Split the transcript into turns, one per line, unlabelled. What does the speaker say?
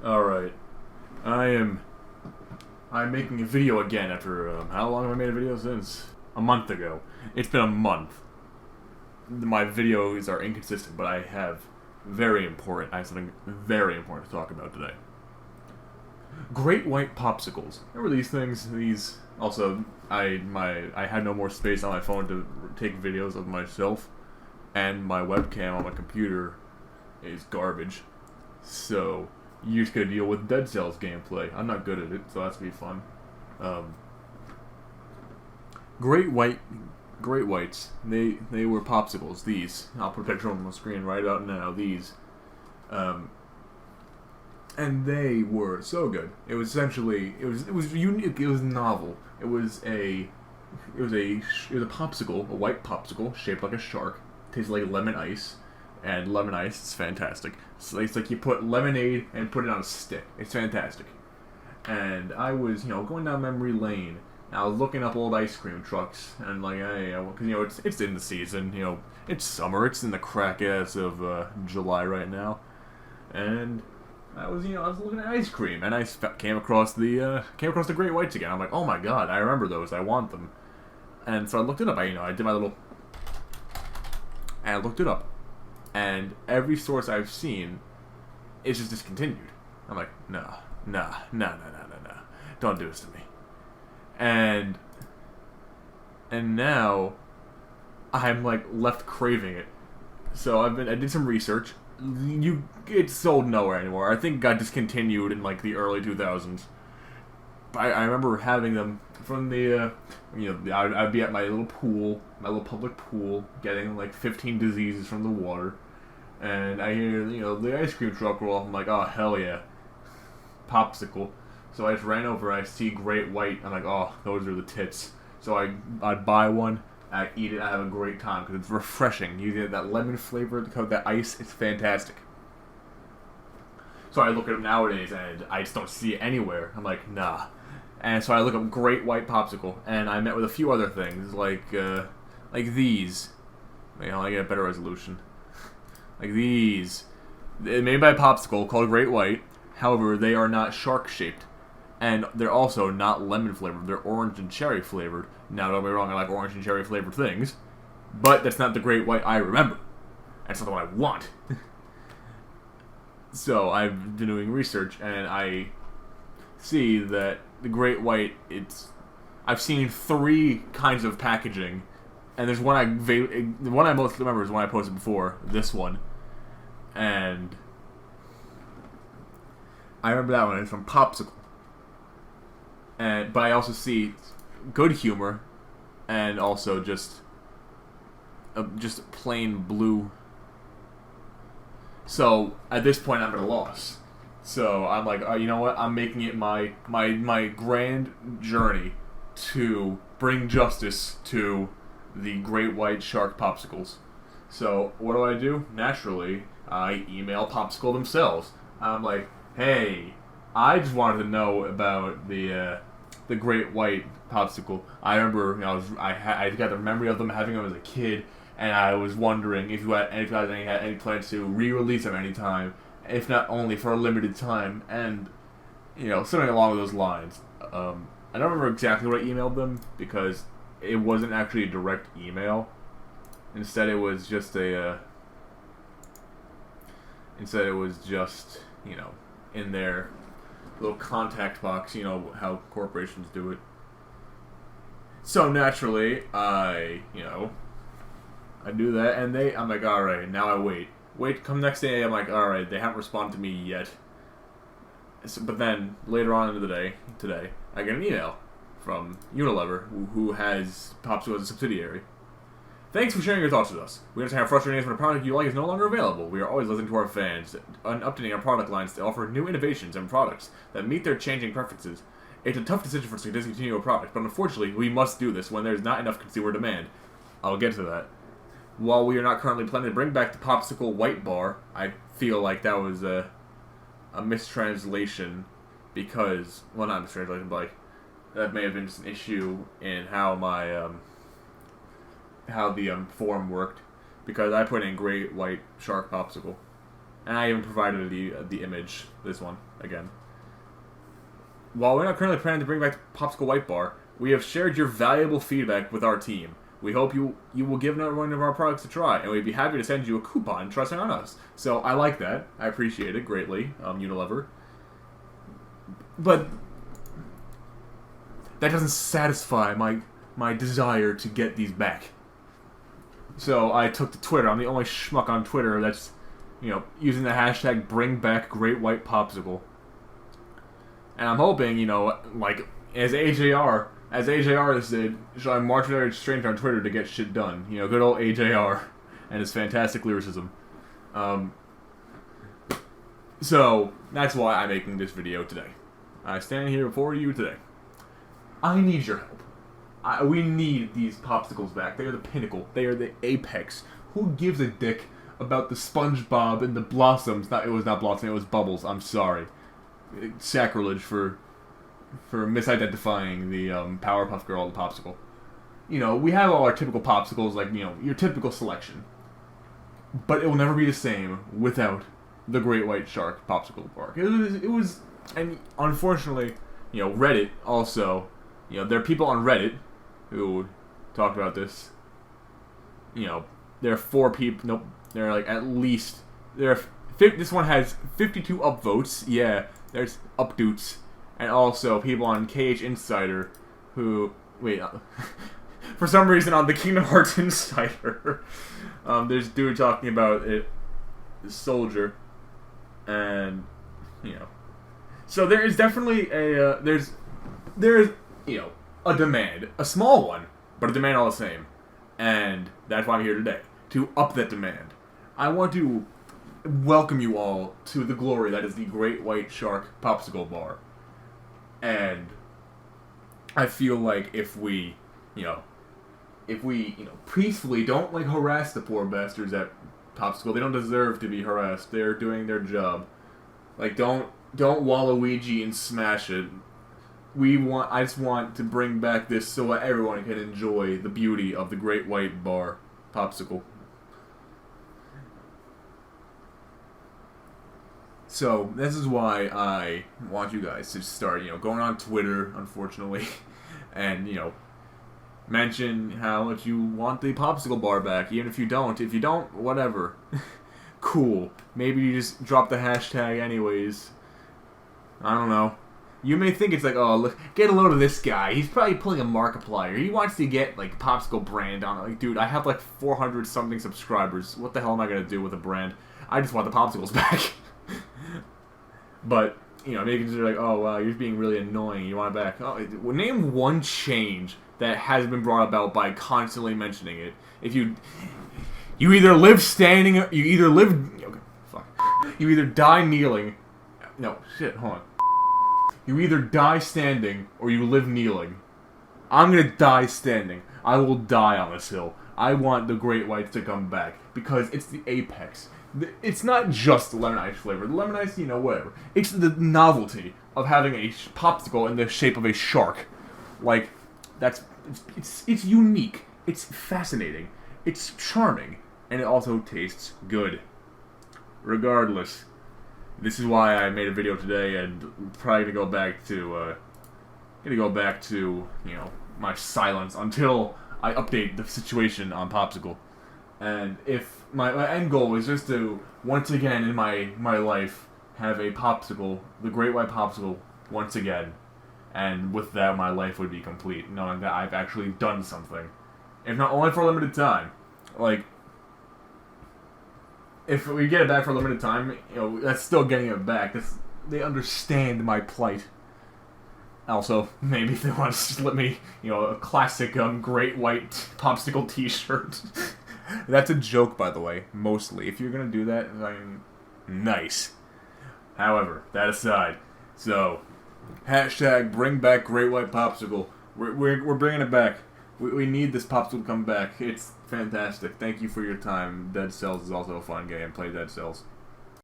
Alright. I'm making a video again after, how long have I made a video since? A month ago. It's been a month. My videos are inconsistent, but I have something very important to talk about today. Great white popsicles. Remember these things? Also, I had no more space on my phone to take videos of myself, and my webcam on my computer is garbage. So you just gotta deal with Dead Cells gameplay. I'm not good at it, so that's gonna be fun. Great whites. They were popsicles. These. I'll put a picture on the screen right about now. These. And they were so good. It was essentially it was unique. It was novel. It was a popsicle, a white popsicle shaped like a shark. Tastes like lemon ice. And lemon ice is fantastic. So it's like you put lemonade and put it on a stick. It's fantastic. And I was, going down memory lane. And I was looking up old ice cream trucks, and like, hey, because it's in the season. It's summer. It's in the crack ass of July right now. And I was looking at ice cream, and I came across the Great Whites again. I'm like, oh my god, I remember those. I want them. And so I looked it up. I did my little, and I looked it up. And every source I've seen is just discontinued. I'm like, no. Don't do this to me. And now I'm like left craving it. So I did some research. It's sold nowhere anymore. I think it got discontinued in like the early 2000s. I remember having them from the, I'd be at my little pool, my little public pool, getting like 15 diseases from the water. And I hear, the ice cream truck roll. I'm like, oh, hell yeah. Popsicle. So I just ran over, I see Great White. I'm like, oh, those are the tits. So I'd buy one, I eat it, I have a great time, because it's refreshing. You get that lemon flavor, that ice, it's fantastic. So I look at them nowadays, and I just don't see it anywhere. I'm like, nah. And so I look up Great White Popsicle, and I met with a few other things, like these. I get a better resolution. Like these. They're made by a popsicle called Great White. However, they are not shark-shaped. And they're also not lemon-flavored. They're orange and cherry flavored. Now, don't get me wrong, I like orange and cherry flavored things. But that's not the Great White I remember. That's not the one I want. So, I've been doing research, and I see that the Great White, I've seen 3 kinds of packaging. And there's one the one I most remember is the one I posted before, this one. And I remember that one. It's from Popsicle. But I also see Good Humor, and also just plain blue. So at this point, I'm at a loss. So I'm like, you know what? I'm making it my grand journey to bring justice to the Great White Shark Popsicles. So what do? Naturally, I email Popsicle themselves. I'm like, hey, I just wanted to know about the Great White Popsicle. I remember, I got the memory of them having them as a kid, and I was wondering if you had any plans to re-release them anytime, if not only for a limited time, and something along those lines. I don't remember exactly what I emailed them because it wasn't actually a direct email. Instead, it was just in their little contact box, how corporations do it. So naturally, I do that, and I'm like, alright, now I wait, come next day, I'm like, alright, they haven't responded to me yet. But then, later on in the day, today, I get an email from Unilever, who has Popsicle as a subsidiary. Thanks for sharing your thoughts with us. We understand how frustrating it is when a product you like is no longer available. We are always listening to our fans and updating our product lines to offer new innovations and products that meet their changing preferences. It's a tough decision for us to discontinue a product, but unfortunately, we must do this when there is not enough consumer demand. I'll get to that. While we are not currently planning to bring back the Popsicle White Bar, I feel like that was a mistranslation because, well, not a mistranslation, but that may have been just an issue in how the form worked, because I put in Great White Shark Popsicle. And I even provided the image, this one, again. While we're not currently planning to bring back the Popsicle White Bar, we have shared your valuable feedback with our team. We hope you will give another one of our products a try, and we'd be happy to send you a coupon trusting on us. So I like that. I appreciate it greatly, Unilever. But that doesn't satisfy my desire to get these back. So I took to Twitter. I'm the only schmuck on Twitter that's, using the hashtag #BringBackGreatWhitePopsicle. And I'm hoping, as AJR has said, shall I march with every stranger on Twitter to get shit done? Good old AJR and his fantastic lyricism. So, that's why I'm making this video today. I stand here before you today. I need your help. We need these popsicles back. They are the pinnacle. They are the apex. Who gives a dick about the SpongeBob and the Blossoms? It was not Blossom, it was Bubbles. I'm sorry. Sacrilege for misidentifying the Powerpuff Girl and the popsicle. We have all our typical popsicles, like, your typical selection. But it will never be the same without the Great White Shark Popsicle Bar. It was, and unfortunately, Reddit also, there are people on Reddit who talk about this. There are 4 people, nope, there are like at least, this one has 52 upvotes, yeah, there's updoots, and also people on KH Insider who, for some reason on the Kingdom Hearts Insider, there's a dude talking about it, the soldier, and, so there is definitely a, there's, a demand, a small one, but a demand all the same, and that's why I'm here today, to up that demand. I want to welcome you all to the glory that is the Great White Shark Popsicle Bar. And I feel like if we peacefully don't harass the poor bastards at Popsicle, they don't deserve to be harassed. They're doing their job. Don't Waluigi and smash it. I just want to bring back this so that everyone can enjoy the beauty of the Great White Bar Popsicle. So, this is why I want you guys to start, going on Twitter, unfortunately, and, mention how much you want the Popsicle Bar back, even if you don't. If you don't, whatever. Cool. Maybe you just drop the hashtag anyways. I don't know. You may think it's like, oh, look, get a load of this guy. He's probably pulling a Markiplier. He wants to get, Popsicle brand on it. Dude, I have, 400-something subscribers. What the hell am I going to do with a brand? I just want the Popsicles back. But, maybe consider oh, wow, you're being really annoying. You want it back. Oh, name one change that has been brought about by constantly mentioning it. If you either live standing, okay, fuck. You either die kneeling. No, shit, hold on. You either die standing or you live kneeling. I'm gonna die standing. I will die on this hill. I want the Great Whites to come back because it's the apex. It's not just the lemon ice flavor. The lemon ice, whatever. It's the novelty of having a popsicle in the shape of a shark. It's unique. It's fascinating. It's charming. And it also tastes good. Regardless, this is why I made a video today, and probably gonna go back to my silence until I update the situation on Popsicle. And if my end goal is just to, once again in my life, have a Popsicle, the Great White Popsicle, once again. And with that, my life would be complete, knowing that I've actually done something. If not only for a limited time. If we get it back for a limited time, that's still getting it back. They understand my plight. Also, maybe if they want to slip me, a classic Great White Popsicle t-shirt. That's a joke, by the way, mostly. If you're gonna do that, nice. However, that aside, so, hashtag bring back Great White Popsicle. We're bringing it back. We need this Popsicle to come back. It's fantastic. Thank you for your time. Dead Cells is also a fun game. Play Dead Cells.